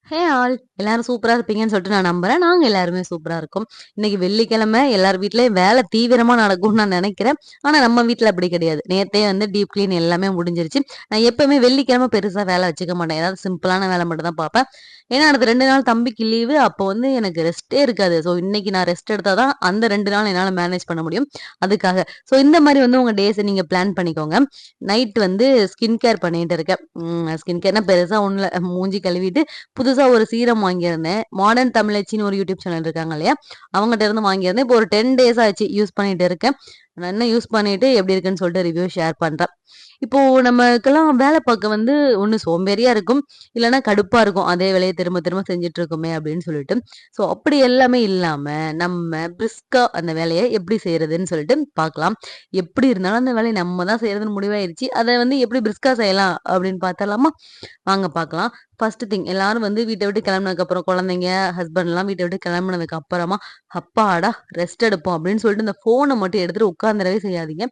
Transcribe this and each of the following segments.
Hey all! எல்லாரும் சூப்பரா இருப்பீங்கன்னு சொல்லிட்டு நான் நம்புறேன். நாங்க எல்லாருமே சூப்பரா இருக்கோம். இன்னைக்கு வெள்ளிக்கிழமை எல்லார் வீட்லயும் வேலை தீவிரமா நடக்கும்னு நான் நெனைக்கிறேன். ஆனா நம்ம வீட்ல அப்படி கிடையாது. நேத்தே வந்து டீப் கிளீன் எல்லாமே முடிஞ்சிருச்சு. நான் எப்பவுமே வெள்ளிக்கிழமை பெருசா வேலை வச்சுக்க மாட்டேன். ஏதாவது சிம்பிளான வேலை மட்டும் தான் பார்ப்பேன். ஏன்னா அடுத்த 2 நாள் தம்பிக்கு லீவு. அப்போ வந்து எனக்கு ரெஸ்ட்டே இருக்காது. ஸோ இன்னைக்கு நான் ரெஸ்ட் எடுத்தா தான் அந்த 2 நாள் என்னால மேனேஜ் பண்ண முடியும். அதுக்காக. ஸோ இந்த மாரி வந்து உங்க டேஸ நீங்க பிளான் பண்ணிக்கோங்க. நைட் வந்து ஸ்கின் கேர் பண்ணிட்டு இருக்கேன். ஸ்கின் கேர்னா பெருசா ஒண்ணும் இல்ல. மூஞ்சி கழுவிட்டு புதுசா ஒரு சீரம் வாங்கியிருந்தேன். மாடர்ன் தமிழச்சின்னு ஒரு யூடியூப் சேனல் இருக்காங்க இல்லையா? அவங்கட்ட இருந்து வாங்கியிருந்தேன். இப்போ ஒரு 10 டேஸ் ஆச்சு யூஸ் பண்ணிட்டு இருக்கேன். நான் இன்னும் யூஸ் பண்ணிட்டு எப்படி இருக்குன்னு சொல்லிட்டு ரிவ்யூ ஷேர் பண்றேன். இப்போ நமக்கெல்லாம் வேலை பார்க்க வந்து ஒண்ணு சோம்பேறியா இருக்கும். இல்லன்னா கடுப்பா இருக்கும். அதே வேலைய திரும்ப திரும்ப செஞ்சுட்டு இருக்கோமே அப்படின்னு சொல்லிட்டு. ஸோ அப்படி எல்லாமே இல்லாம நம்ம பிரிஸ்கா அந்த வேலைய எப்படி செய்றதுன்னு சொல்லிட்டு பார்க்கலாம். எப்படி இருந்தாலும் அந்த வேலைய நம்ம தான் செய்றதுன்னு முடிவாயிருச்சு. அத வந்து எப்படி பிரிஸ்கா செய்யலாம் அப்படின்னு பார்த்தரலாமா? வாங்க பார்க்கலாம். ஃபர்ஸ்ட் திங் எல்லாரும் வந்து வீட்ட விட்டு கிளம்புனதுக்கப்புறம் குழந்தைங்க, ஹஸ்பண்ட்லாம் வீட்ட விட்டு கிளம்புனதுக்கு அப்புறமா, "அப்பாடா! ரெஸ்ட் எடுப்போம்." அப்படின்னு சொல்லிட்டு இந்த ஃபோன மட்டும் எடுத்துட்டு உட்கார்ந்துடவே செய்யாதீங்க.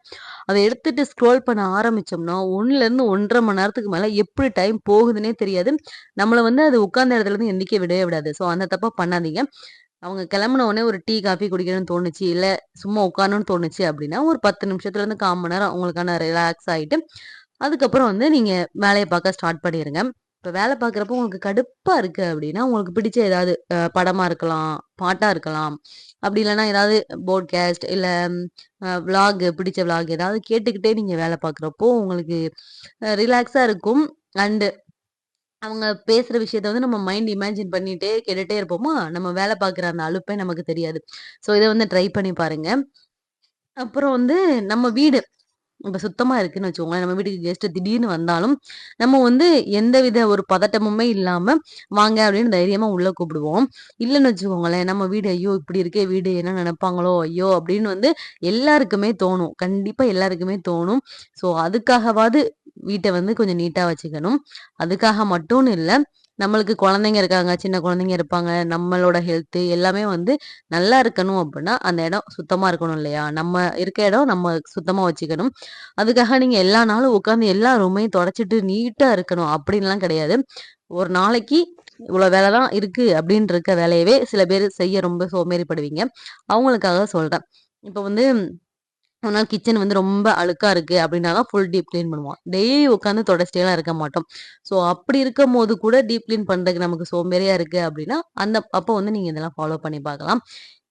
அத எடுத்துட்டு ஸ்க்ரோல் பண்ண ஆரம்பிச்சோம்னா, 1லேருந்து 1 1/2 மணி நேரத்துக்கு மேல எப்படி டைம் போகுதுன்னே தெரியாது. நம்மள வந்து அது உட்கார்ந்த இடத்துலருந்து எந்திரிக்க விடவே விடாது. ஸோ அந்த தப்ப பண்ணாதீங்க. அவங்க கிளம்புன உடனே ஒரு டீ, காஃபி குடிக்கணும்னு தோணுச்சு, இல்ல சும்மா உட்காரணும்னு தோணுச்சு அப்படின்னா, ஒரு 10 நிமிஷத்துலேருந்து 1/4 மணி நேரம் உங்களுக்கான ரிலாக்ஸ் ஆயிட்டு, அதுக்கப்புறம் வந்து நீங்க வேலைய பார்க்க ஸ்டார்ட் பண்ணிருங்க. இப்ப வேலை பார்க்குறப்போ உங்களுக்கு கடுப்பா இருக்கு அப்படின்னா, உங்களுக்கு பிடிச்ச ஏதாவது படமா இருக்கலாம், பாட்டா இருக்கலாம். அப்படி இல்லன்னா ஏதாவது போட்காஸ்ட் இல்ல பிடிச்ச விளாக் ஏதாவது கேட்டுக்கிட்டே நீங்க வேலை பார்க்குறப்போ, உங்களுக்கு ரிலாக்ஸா இருக்கும். அண்ட் அவங்க பேசுற விஷயத்த வந்து நம்ம மைண்ட் இமேஜின் பண்ணிட்டே கேட்டுட்டே இருப்போமா, நம்ம வேலை பார்க்குற அந்த அலுப்பே நமக்கு தெரியாது. ஸோ இத வந்து ட்ரை பண்ணி பாருங்க. அப்புறம் வந்து நம்ம வீடு இப்ப சுத்தமா இருக்குன்னு வச்சுக்கோங்களேன். நம்ம வீட்டுக்கு கெஸ்ட் திடீர்னு வந்தாலும், நம்ம வந்து எந்தவித ஒரு பதட்டமுமே இல்லாம, வாங்க அப்படின்னு தைரியமா உள்ள கூப்பிடுவோம். இல்லன்னு வச்சுக்கோங்களேன், நம்ம வீடு ஐயோ! இப்படி இருக்கே வீடு என்ன நெனைப்பாங்களோ? ஐயோ! அப்படின்னு வந்து எல்லாருக்குமே தோணும். கண்டிப்பா எல்லாருக்குமே தோணும். ஸோ அதுக்காகவாது வீட்ட வந்து கொஞ்சம் நீட்டா வச்சுக்கணும். அதுக்காக மட்டும்னு இல்ல. நம்மளுக்கு குழந்தைங்க இருக்காங்க, சின்ன குழந்தைங்க இருப்பாங்க. நம்மளோட ஹெல்த் எல்லாமே வந்து நல்லா இருக்கணும் அப்படின்னா, அந்த இடம் சுத்தமா இருக்கணும் இல்லையா? நம்ம இருக்க இடம் நம்ம சுத்தமா வச்சுக்கணும். அதுக்காக நீங்க எல்லா நாளும் உட்கார்ந்து எல்லா ரூமையும் தொடச்சிட்டு நீட்டா இருக்கணும் அப்படின்லாம் கிடையாது. ஒரு நாளைக்கு இவ்வளோ வேலை தான் இருக்கு அப்படின்னு இருக்க வேலையவே சில பேர் செய்ய ரொம்ப சோம்பேறிப்படுவீங்க. அவங்களுக்காக சொல்றேன். இப்ப வந்து ஒரு நாள் கிச்சன் வந்து ரொம்ப அழுக்கா இருக்கு அப்படின்னா தான் ஃபுல் டீப் கிளீன் பண்ணுவோம். டெய்லி உட்காந்து தொடச்சிட்டேலாம் இருக்க மாட்டோம். ஸோ அப்படி இருக்கும்போது கூட டீப் கிளீன் பண்றதுக்கு நமக்கு சோம்பேறியா இருக்கு அப்படின்னா, அப்போ வந்து நீங்க இதெல்லாம் ஃபாலோ பண்ணி பார்க்கலாம்.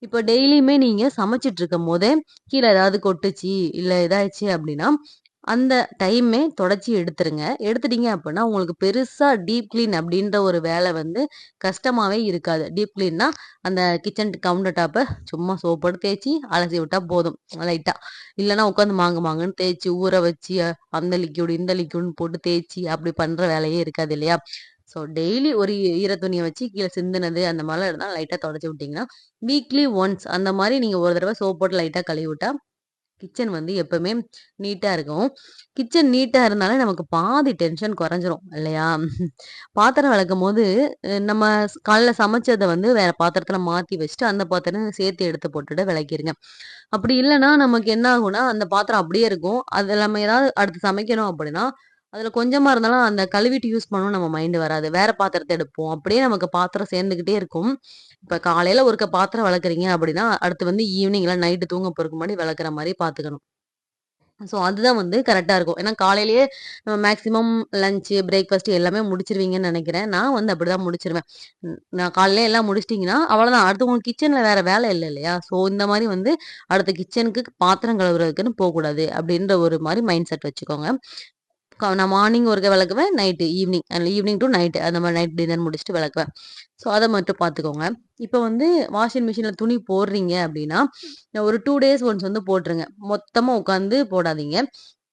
இப்போ டெய்லியுமே நீங்க சமைச்சுட்டு இருக்கும்போதே, கீழ ஏதாவது கொட்டுச்சு, இல்ல இதாயிருச்சு அப்படின்னா, அந்த டைமே தொடச்சு எடுத்துருங்க. எடுத்துட்டீங்க அப்படின்னா, உங்களுக்கு பெருசா டீப் கிளீன் அப்படின்ற ஒரு வேலை வந்து கஷ்டமாவே இருக்காது. டீப் கிளீன்னா, அந்த கிச்சன் கவுண்டர் டாப்ப சும்மா சோப் போட்டு தேய்ச்சு அலசி விட்டா போதும் லைட்டா. இல்லன்னா உட்காந்து மாங்கு மாங்குன்னு தேய்ச்சு, ஊற வச்சு, அந்த லிக்விட், இந்த லிக்விட்ன்னு போட்டு தேய்ச்சு அப்படி பண்ற வேலையே இருக்காது இல்லையா? ஸோ டெய்லி ஒரு ஈர துணிய வச்சு கீழ சிந்துனது அந்த மாரிலாம் இருந்தா லைட்டா தொடச்சு விட்டீங்கன்னா, வீக்லி ஒன்ஸ் அந்த மாரி நீங்க ஒரு தடவ சோப் போட்டு லைட்டா கழுவி விட்டா, கிச்சன் வந்து எப்பவுமே நீட்டா இருக்கும். கிச்சன் நீட்டா இருந்தாலே நமக்கு பாதி டென்ஷன் குறைஞ்சிரும் இல்லையா? பாத்திரம் வெளக்கும்போது, நம்ம காலைல சமைச்சத வந்து வேற பாத்திரத்துல மாத்தி வச்சுட்டு, அந்த பாத்திரம் சேர்த்து எடுத்து போட்டுட்டு வெளக்கிருங்க. அப்படி இல்லன்னா, நமக்கு என்ன ஆகும்னா, அந்த பாத்திரம் அப்படியே இருக்கும். அது நம்ம ஏதாவது அடுத்து சமைக்கணும் அப்படின்னா, அதுல கொஞ்சமா இருந்தாலும் அந்த கழுவிட்டு யூஸ் பண்ணணும்னு நம்ம மைண்ட் வராது. வேற பாத்திரத்த எடுப்போம். அப்படியே நமக்கு பாத்திரம் சேர்ந்துகிட்டே இருக்கும். இப்ப காலையில ஒருக்க பாத்திரம் வெளக்குறீங்க அப்படின்னா, அடுத்து வந்து ஈவினிங் இல்ல நைட்டு தூங்க போறதுக்கு முன்னாடி வெளக்குற மாரி பாத்துக்கணும். ஸோ அதுதான் வந்து கரெக்ட்டா இருக்கும். ஏன்னா காலையிலேயே மேக்ஸிமம் லஞ்ச், பிரேக்ஃபாஸ்ட் எல்லாமே முடிச்சிருவீங்கன்னு நெனைக்கிறேன். நான் வந்து அப்படிதான் முடிச்சிருவேன். நான் காலையிலே எல்லாம் முடிச்சிட்டீங்கன்னா, அவ்வளோதான். அடுத்து உங்களுக்கு கிச்சன்ல வேற வேலை இல்ல இல்லையா? ஸோ இந்த மாரி வந்து அடுத்த கிச்சனுக்கு பாத்திரம் கழுவுறதுக்குன்னு போக்கூடாது. அப்படின்ற ஒரு மாரி மைண்ட் செட் வச்சுக்கோங்க. நான் மார்னிங் ஒருக்க விளக்குவேன். ஈவினிங் ஈவினிங் டூ நைட் அந்த மாரி நைட் டின்னர் முடிச்சுட்டு விளக்குவேன். ஸோ அத மட்டும் பார்த்துக்கோங்க. இப்ப வந்து வாஷிங் மிஷின்ல துணி போடுறீங்க அப்டின்னா, ஒரு 2 டேஸ் ஒன்ஸ் வந்து போட்டுருங்க. மொத்தமா உட்காந்து போடாதீங்க.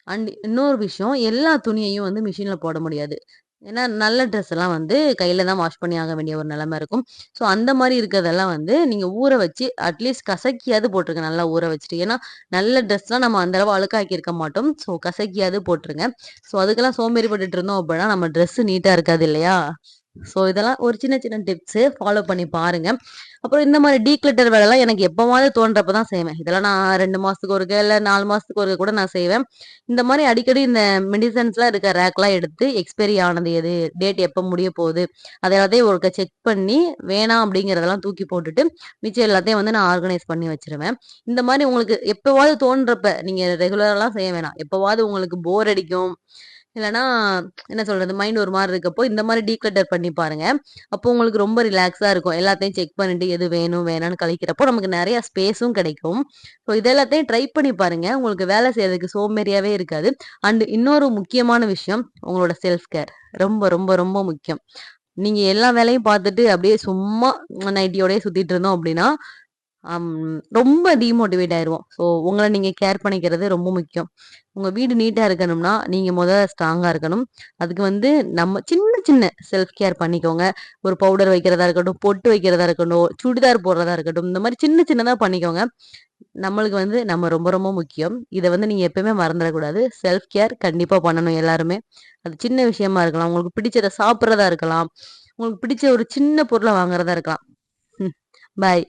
அண்ட் இன்னொரு விஷயம், எல்லா துணியையும் வந்து மிஷின்ல போட முடியாது. ஏன்னா, நல்ல ட்ரெஸ் எல்லாம் வந்து கையில தான் வாஷ் பண்ணி ஆக வேண்டிய ஒரு நிலைமை இருக்கும். ஸோ அந்த மாரி இருக்கிறதெல்லாம் வந்து நீங்க ஊற வச்சு அட்லீஸ்ட் கசக்கியாவது போட்டுருங்க. நல்லா ஊற வச்சுட்டு. ஏன்னா, நல்ல ட்ரெஸ்லாம் நம்ம அந்த அளவு அழுக்காக்கி இருக்க மாட்டோம். ஸோ கசக்கியாவது போட்டுருங்க. ஸோ அதுக்கெல்லாம் சோம்பேறி பட்டுட்டு இருந்தோம் அப்படின்னா, நம்ம ட்ரெஸ் நீட்டா இருக்காது இல்லையா? ஸோ இதெல்லாம் ஒரு சின்ன சின்ன டிப்ஸு ஃபாலோ பண்ணி பாருங்க. அப்புறம் இந்த மாரி டீக்ளட்டர் வேலைலாம் எனக்கு எப்பவாவது தோன்றப்ப தான் செய்வேன். இதெல்லாம் நான் 2 மாசத்துக்கு ஒருக்க, இல்ல 4 மாசத்துக்கு ஒருக்க கூட நான் செய்வேன். இந்த மாரி அடிக்கடி இந்த மெடிசன்ஸ்லாம் இருக்க ரேக்லாம் எடுத்து எக்ஸ்பைரி ஆனது எது? டேட் எப்ப முடிய போகுது? அத எல்லாத்தையும் ஒருக்கா செக் பண்ணி, வேணாம் அப்படிங்கிறதெல்லாம் தூக்கி போட்டுட்டு, மிச்சம் எல்லாத்தையும் வந்து நான் ஆர்கனைஸ் பண்ணி வச்சுருவேன். இந்த மாரி உங்களுக்கு எப்பவாவது தோன்றப்ப, நீங்க ரெகுலராலாம் செய்ய வேணாம். எப்பவாவது உங்களுக்கு போர் அடிக்கும். இல்லன்னா என்ன சொல்றது? மைண்ட் ஒரு மாரி இருக்கப்போ, இந்த மாரி டீக்ளட்டர் பண்ணி பாருங்க. அப்போ உங்களுக்கு ரொம்ப ரிலாக்ஸா இருக்கும். எல்லாத்தையும் செக் பண்ணிட்டு எது வேணும், வேணான்னு கழிக்கிறப்போ நமக்கு நெறைய ஸ்பேஸும் கிடைக்கும். ஸோ இது எல்லாத்தையும் ட்ரை பண்ணி பாருங்க. உங்களுக்கு வேலை செய்றதுக்கு சோம்பேறியாவே இருக்காது. அண்ட் இன்னொரு முக்கியமான விஷயம், உங்களோட செல்ஃப் கேர். ரொம்ப, ரொம்ப, ரொம்ப முக்கியம். நீங்க எல்லா வேலையும் பார்த்துட்டு அப்படியே சும்மா நைட்டியோடயே சுத்திட்டு இருந்தோம் அப்படின்னா, அம் ரொம்ப டிமோட்டிவேட் ஆயிருவோம். ஸோ உங்கள நீங்க கேர் பண்ணிக்கிறது ரொம்ப முக்கியம். உங்க வீடு நீட்டா இருக்கணும்னா, நீங்க ஸ்ட்ராங்கா இருக்கணும். அதுக்கு வந்து நம்ம சின்ன சின்ன செல்ஃப் கேர் பண்ணிக்கோங்க. ஒரு பவுடர் வைக்கிறதா இருக்கட்டும், பொட்டு வைக்கிறதா இருக்கட்டும், சுடிதார் போடுறதா இருக்கட்டும், இந்த மாரி சின்ன சின்னதா பண்ணிக்கோங்க. நம்மளுக்கு வந்து நம்ம ரொம்ப ரொம்ப முக்கியம். இத வந்து நீங்க எப்பயுமே மறந்துறக்கூடாது. செல்ஃப் கேர் கண்டிப்பா பண்ணணும் எல்லாருமே. அது சின்ன விஷயமா இருக்கலாம். உங்களுக்கு பிடிச்சத சாப்பிடுறதா இருக்கலாம். உங்களுக்கு பிடிச்ச ஒரு சின்ன பொருள வாங்குறதா இருக்கலாம். ம். பாய்.